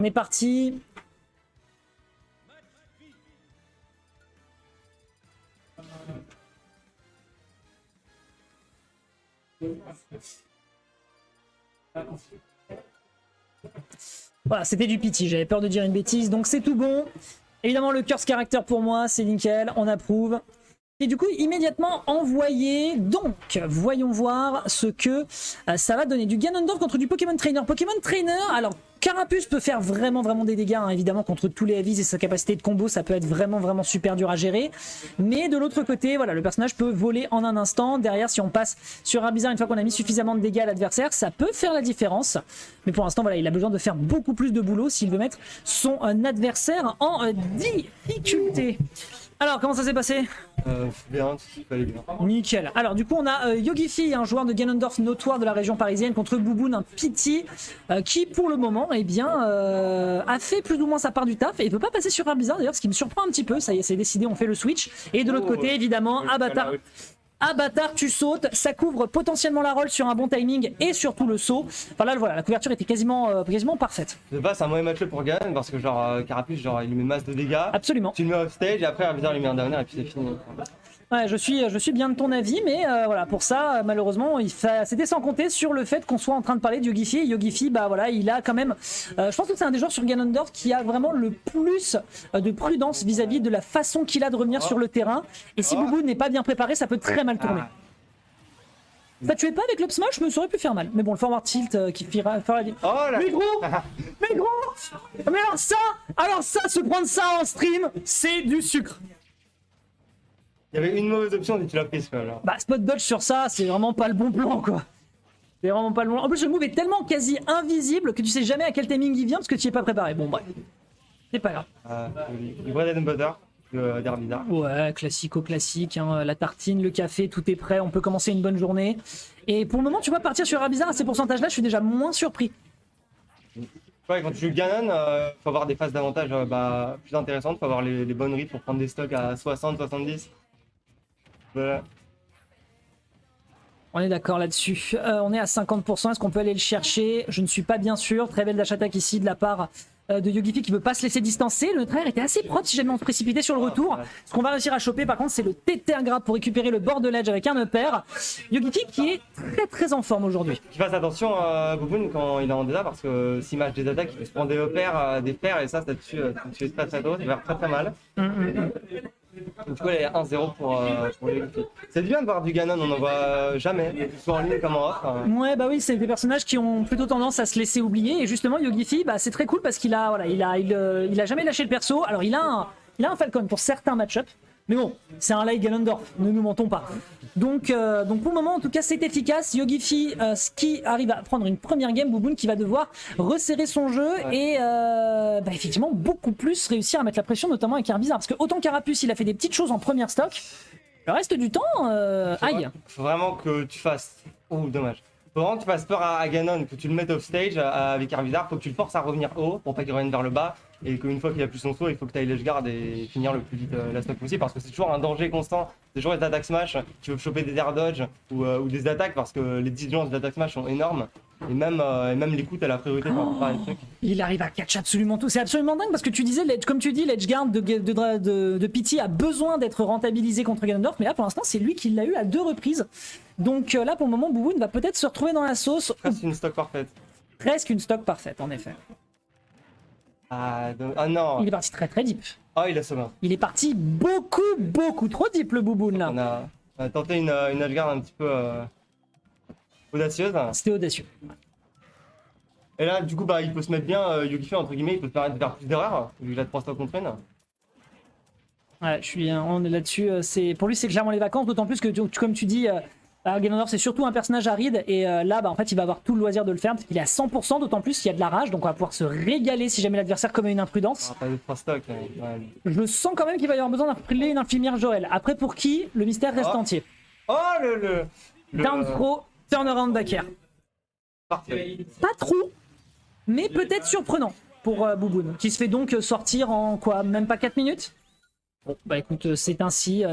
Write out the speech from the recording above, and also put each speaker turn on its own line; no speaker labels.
On est parti. Voilà, c'était du pity, j'avais peur de dire une bêtise, donc c'est tout bon. Évidemment, le curse character pour moi, c'est nickel, on approuve. Et du coup, immédiatement envoyé. Donc, voyons voir ce que ça va donner. Du Ganondorf contre du Pokémon Trainer. Pokémon Trainer, alors Carapuce peut faire vraiment des dégâts, hein, évidemment, contre tous les heavies et sa capacité de combo, ça peut être vraiment super dur à gérer. Mais de l'autre côté, voilà, le personnage peut voler en un instant. Derrière, si on passe sur un bizarre, une fois qu'on a mis suffisamment de dégâts à l'adversaire, ça peut faire la différence. Mais pour l'instant, voilà, il a besoin de faire beaucoup plus de boulot s'il veut mettre son adversaire en difficulté. Alors, comment ça s'est passé?
Bien, il fallait bien.
Nickel. Alors du coup on a Yogifi, un joueur de Ganondorf notoire de la région parisienne, contre Bouboun, un pity qui pour le moment eh bien, a fait plus ou moins sa part du taf et ne peut pas passer sur un bizarre d'ailleurs, ce qui me surprend un petit peu. Ça y est, c'est décidé, on fait le switch. Et de l'autre côté évidemment Avatar, tu sautes, ça couvre potentiellement la roll sur un bon timing et surtout le saut. Enfin là voilà, la couverture était quasiment parfaite.
De base c'est un mauvais match pour Ganon parce que genre Carapuce genre il lui met masse de dégâts.
Absolument.
Tu le mets off stage et après un bizarre lui met un downer et puis c'est fini.
Ouais, je suis bien de ton avis, mais voilà, pour ça, malheureusement, c'était sans compter sur le fait qu'on soit en train de parler de Yogifi. Et Yogifi, bah voilà, il a quand même, je pense que c'est un des joueurs sur Ganondorf qui a vraiment le plus de prudence vis-à-vis de la façon qu'il a de revenir sur le terrain. Et si Boubou n'est pas bien préparé, ça peut très mal tourner. Ça tuait pas avec l'up smash, mais ça aurait pu faire mal. Mais bon, le forward tilt qui fera la vie.
Oh là.
Mais gros, mais alors ça, se prendre ça en stream, c'est du sucre.
Il y avait une mauvaise option et tu l'as prise quoi alors.
Bah spot dodge sur ça, c'est vraiment pas le bon plan quoi. C'est vraiment pas le bon plan. En plus le move est tellement quasi invisible que tu sais jamais à quel timing il vient parce que tu y es pas préparé. Bon bref, c'est pas grave.
Du bread and butter d'Herbizarre.
Ouais, classique, hein, la tartine, le café, tout est prêt, on peut commencer une bonne journée. Et pour le moment tu vois, partir sur Herbizarre à ces pourcentages là, je suis déjà moins surpris.
Ouais, quand tu joues Ganon, faut avoir des phases d'avantage plus intéressantes, faut avoir les bonnes reads pour prendre des stocks à 60, 70. Voilà.
On est d'accord là-dessus. On est à 50%. Est-ce qu'on peut aller le chercher? Je ne suis pas bien sûr. Très belle dash attack ici de la part de Yogifi qui ne veut pas se laisser distancer. Le trainer était assez propre si jamais on se précipitait sur le retour. Ce qu'on va réussir à choper par contre, c'est le TT grab pour récupérer le bord de l'edge avec un upper. Yogifi qui est très en forme aujourd'hui.
Qu'il fasse attention à Bouboun quand il est en désa parce que s'il match des attaques, il peut se prendre des repères, des pairs et ça tue très tôt, ça va faire très mal. Du coup, elle est 1-0 pour les Yogifi. C'est bien de voir du Ganon, on n'en voit jamais, soit en ligne comme en off.
Ouais, bah oui, c'est des personnages qui ont plutôt tendance à se laisser oublier. Et justement, Yogifi, bah, c'est très cool parce qu'il a, voilà, il a jamais lâché le perso. Alors, il a un Falcon pour certains match-ups. Mais bon, c'est un light Ganondorf, ne nous mentons pas. Donc pour le moment, en tout cas, c'est efficace. Yogifi qui arrive à prendre une première game, Bouboun qui va devoir resserrer son jeu et effectivement beaucoup plus réussir à mettre la pression, notamment avec Herbizarre. Parce que autant Carapuce, il a fait des petites choses en première stock, le reste du temps, aïe.
Faut vraiment que tu fasses... Oh, dommage. Faut vraiment que tu fasses peur à Ganon, que tu le mettes off stage avec Herbizarre, faut que tu le forces à revenir haut pour pas qu'il revienne vers le bas et qu'une fois qu'il a plus son saut, il faut que tu ailles ledge guard et finir le plus vite la stock possible parce que c'est toujours un danger constant. C'est toujours les attaques smash, tu veux choper des air dodge ou des attaques parce que les distances des attaques smash sont énormes et même les coups t'as la priorité pour préparer le truc.
Il arrive à catch absolument tout, c'est absolument dingue parce que tu disais, comme tu dis, l'edge guard de Pity a besoin d'être rentabilisé contre Ganondorf, mais là pour l'instant c'est lui qui l'a eu à 2 reprises. Donc là pour le moment Bouboun va peut-être se retrouver dans la sauce.
Presque une stock parfaite.
Presque une stock parfaite en effet.
Ah non.
Il est parti très deep.
Oh il a sauvé.
Il est parti beaucoup trop deep le Bouboun là.
On a tenté une edge guard un petit peu audacieuse.
C'était audacieux.
Et là du coup il peut se mettre bien, Yogifi entre guillemets, il peut se permettre de faire plus d'erreurs, vu qu'il a 3 stocks contre une.
Ouais, on est là-dessus, pour lui c'est clairement les vacances, d'autant plus que comme tu dis, Ganondorf c'est surtout un personnage aride et là en fait il va avoir tout le loisir de le faire parce qu'il est à 100%, d'autant plus qu'il y a de la rage, donc on va pouvoir se régaler si jamais l'adversaire commet une imprudence.
Pas de 3 stocks.
Je sens quand même qu'il va y avoir besoin d'appeler une infirmière Joël. Après pour qui, le mystère reste entier.
Oh le
Down throw, turnaround back air.
Parfait.
Pas trop, mais peut-être surprenant pour Bouboun, qui se fait donc sortir en quoi, même pas 4 minutes. Bon, bah écoute, c'est ainsi.